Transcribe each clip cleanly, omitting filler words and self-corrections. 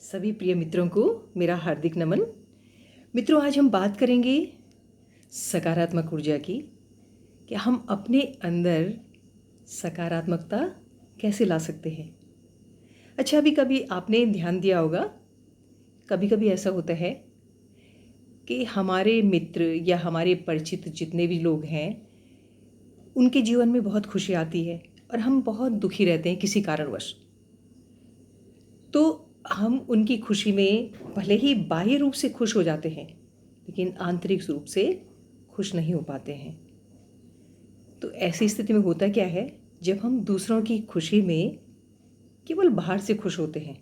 सभी प्रिय मित्रों को मेरा हार्दिक नमन। मित्रों, आज हम बात करेंगे सकारात्मक ऊर्जा की कि हम अपने अंदर सकारात्मकता कैसे ला सकते हैं। अच्छा, अभी कभी आपने ध्यान दिया होगा, कभी कभी ऐसा होता है कि हमारे मित्र या हमारे परिचित जितने भी लोग हैं, उनके जीवन में बहुत खुशी आती है और हम बहुत दुखी रहते हैं किसी कारणवश। तो हम उनकी खुशी में भले ही बाह्य रूप से खुश हो जाते हैं, लेकिन आंतरिक रूप से खुश नहीं हो पाते हैं। तो ऐसी स्थिति में होता क्या है, जब हम दूसरों की खुशी में केवल बाहर से खुश होते हैं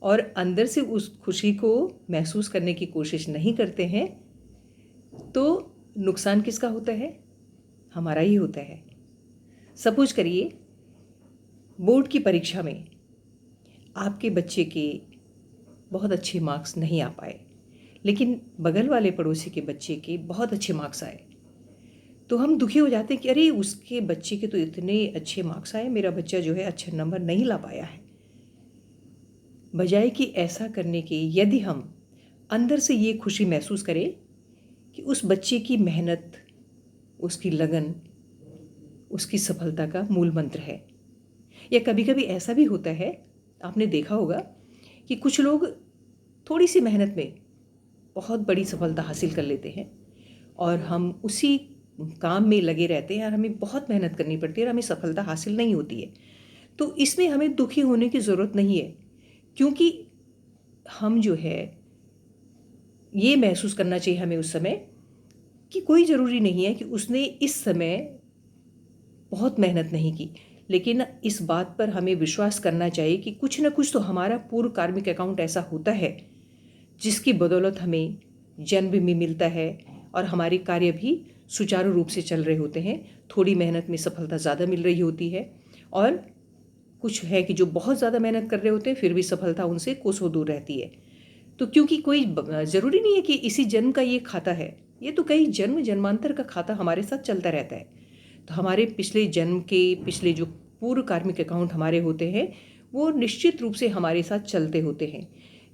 और अंदर से उस खुशी को महसूस करने की कोशिश नहीं करते हैं, तो नुकसान किसका होता है? हमारा ही होता है। सपोज करिए, बोर्ड की परीक्षा में आपके बच्चे के बहुत अच्छे मार्क्स नहीं आ पाए, लेकिन बगल वाले पड़ोसी के बच्चे के बहुत अच्छे मार्क्स आए। तो हम दुखी हो जाते हैं कि अरे, उसके बच्चे के तो इतने अच्छे मार्क्स आए, मेरा बच्चा जो है अच्छे नंबर नहीं ला पाया है। बजाय कि ऐसा करने के, यदि हम अंदर से ये खुशी महसूस करें कि उस बच्चे की मेहनत, उसकी लगन, उसकी सफलता का मूल मंत्र है। या कभी कभी ऐसा भी होता है, आपने देखा होगा कि कुछ लोग थोड़ी सी मेहनत में बहुत बड़ी सफलता हासिल कर लेते हैं और हम उसी काम में लगे रहते हैं और हमें बहुत मेहनत करनी पड़ती है और हमें सफलता हासिल नहीं होती है। तो इसमें हमें दुखी होने की ज़रूरत नहीं है, क्योंकि हम जो है ये महसूस करना चाहिए हमें उस समय कि कोई ज़रूरी नहीं है कि उसने इस समय बहुत मेहनत नहीं की, लेकिन इस बात पर हमें विश्वास करना चाहिए कि कुछ न कुछ तो हमारा पूर्व कार्मिक अकाउंट ऐसा होता है जिसकी बदौलत हमें जन्म भी मिलता है और हमारे कार्य भी सुचारू रूप से चल रहे होते हैं। थोड़ी मेहनत में सफलता ज़्यादा मिल रही होती है और कुछ है कि जो बहुत ज़्यादा मेहनत कर रहे होते हैं, फिर भी सफलता उनसे कोसों दूर रहती है। तो क्योंकि कोई ज़रूरी नहीं है कि इसी जन्म का ये खाता है, ये तो कई जन्म जन्मांतर का खाता हमारे साथ चलता रहता है। तो हमारे पिछले जन्म के पिछले जो पूर्व कार्मिक अकाउंट हमारे होते हैं, वो निश्चित रूप से हमारे साथ चलते होते हैं।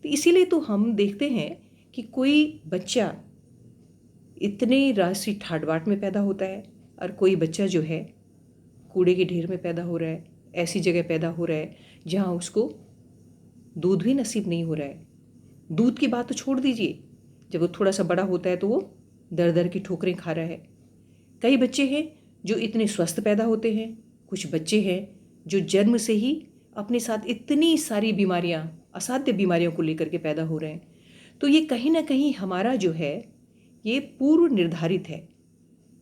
तो इसीलिए तो हम देखते हैं कि कोई बच्चा इतने राशि ठाट-बाट में पैदा होता है और कोई बच्चा जो है कूड़े के ढेर में पैदा हो रहा है, ऐसी जगह पैदा हो रहा है जहाँ उसको दूध भी नसीब नहीं हो रहा है। दूध की बात तो छोड़ दीजिए, जब वो थोड़ा सा बड़ा होता है तो वो दर-दर की ठोकरें खा रहा है। कई बच्चे हैं जो इतने स्वस्थ पैदा होते हैं, कुछ बच्चे हैं जो जन्म से ही अपने साथ इतनी सारी बीमारियां, असाध्य बीमारियों को लेकर के पैदा हो रहे हैं। तो ये कहीं ना कहीं हमारा जो है ये पूर्व निर्धारित है,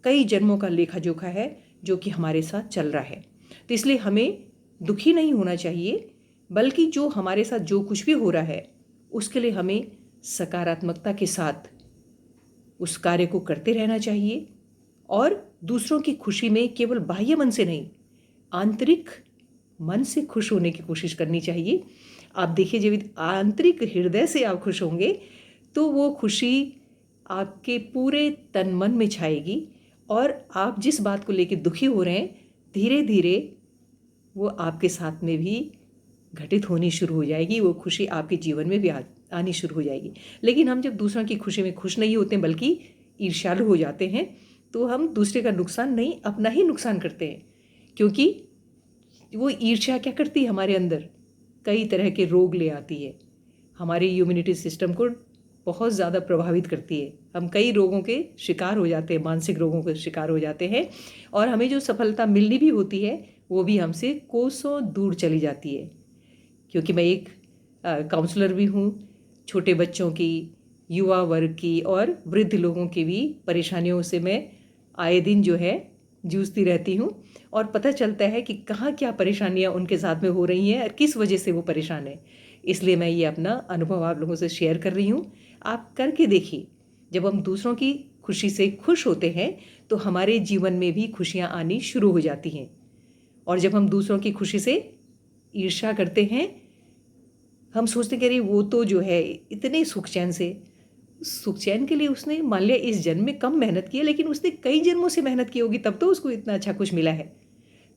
कई जन्मों का लेखा जोखा है जो कि हमारे साथ चल रहा है। तो इसलिए हमें दुखी नहीं होना चाहिए, बल्कि जो हमारे साथ जो कुछ भी हो रहा है उसके लिए हमें सकारात्मकता के साथ उस कार्य को करते रहना चाहिए और दूसरों की खुशी में केवल बाह्य मन से नहीं, आंतरिक मन से खुश होने की कोशिश करनी चाहिए। आप देखिए, जब आंतरिक हृदय से आप खुश होंगे तो वो खुशी आपके पूरे तन मन में छाएगी और आप जिस बात को लेकर दुखी हो रहे हैं, धीरे धीरे वो आपके साथ में भी घटित होनी शुरू हो जाएगी। वो खुशी आपके जीवन में भी आनी शुरू हो जाएगी। लेकिन हम जब दूसरों की खुशी में खुश नहीं होते बल्कि ईर्ष्यालु हो जाते हैं, तो हम दूसरे का नुकसान नहीं, अपना ही नुकसान करते हैं। क्योंकि वो ईर्ष्या क्या करती है, हमारे अंदर कई तरह के रोग ले आती है, हमारे इम्यूनिटी सिस्टम को बहुत ज़्यादा प्रभावित करती है। हम कई रोगों के शिकार हो जाते हैं, मानसिक रोगों के शिकार हो जाते हैं और हमें जो सफलता मिलनी भी होती है वो भी हमसे कोसों दूर चली जाती है। क्योंकि मैं एक काउंसलर भी हूँ, छोटे बच्चों की, युवा वर्ग की और वृद्ध लोगों की भी परेशानियों से मैं आए दिन जो है जूझती रहती हूँ और पता चलता है कि कहाँ क्या परेशानियाँ उनके साथ में हो रही हैं और किस वजह से वो परेशान है। इसलिए मैं ये अपना अनुभव आप लोगों से शेयर कर रही हूँ। आप करके देखिए, जब हम दूसरों की खुशी से खुश होते हैं तो हमारे जीवन में भी खुशियाँ आनी शुरू हो जाती हैं। और जब हम दूसरों की खुशी से ईर्ष्या करते हैं, हम सोचते कि अरे, वो तो जो है इतने सुख चैन से, सुख चैन के लिए उसने मान लिया इस जन्म में कम मेहनत की है, लेकिन उसने कई जन्मों से मेहनत की होगी, तब तो उसको इतना अच्छा कुछ मिला है।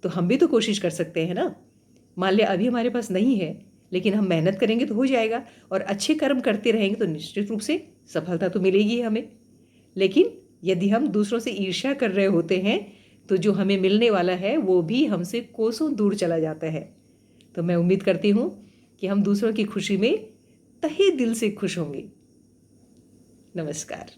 तो हम भी तो कोशिश कर सकते हैं ना। मान लिया अभी हमारे पास नहीं है, लेकिन हम मेहनत करेंगे तो हो जाएगा, और अच्छे कर्म करते रहेंगे तो निश्चित रूप से सफलता तो मिलेगी ही हमें। लेकिन यदि हम दूसरों से ईर्ष्या कर रहे होते हैं तो जो हमें मिलने वाला है वो भी हमसे कोसों दूर चला जाता है। तो मैं उम्मीद करती हूँ कि हम दूसरों की खुशी में तहे दिल से खुश होंगे। नमस्कार।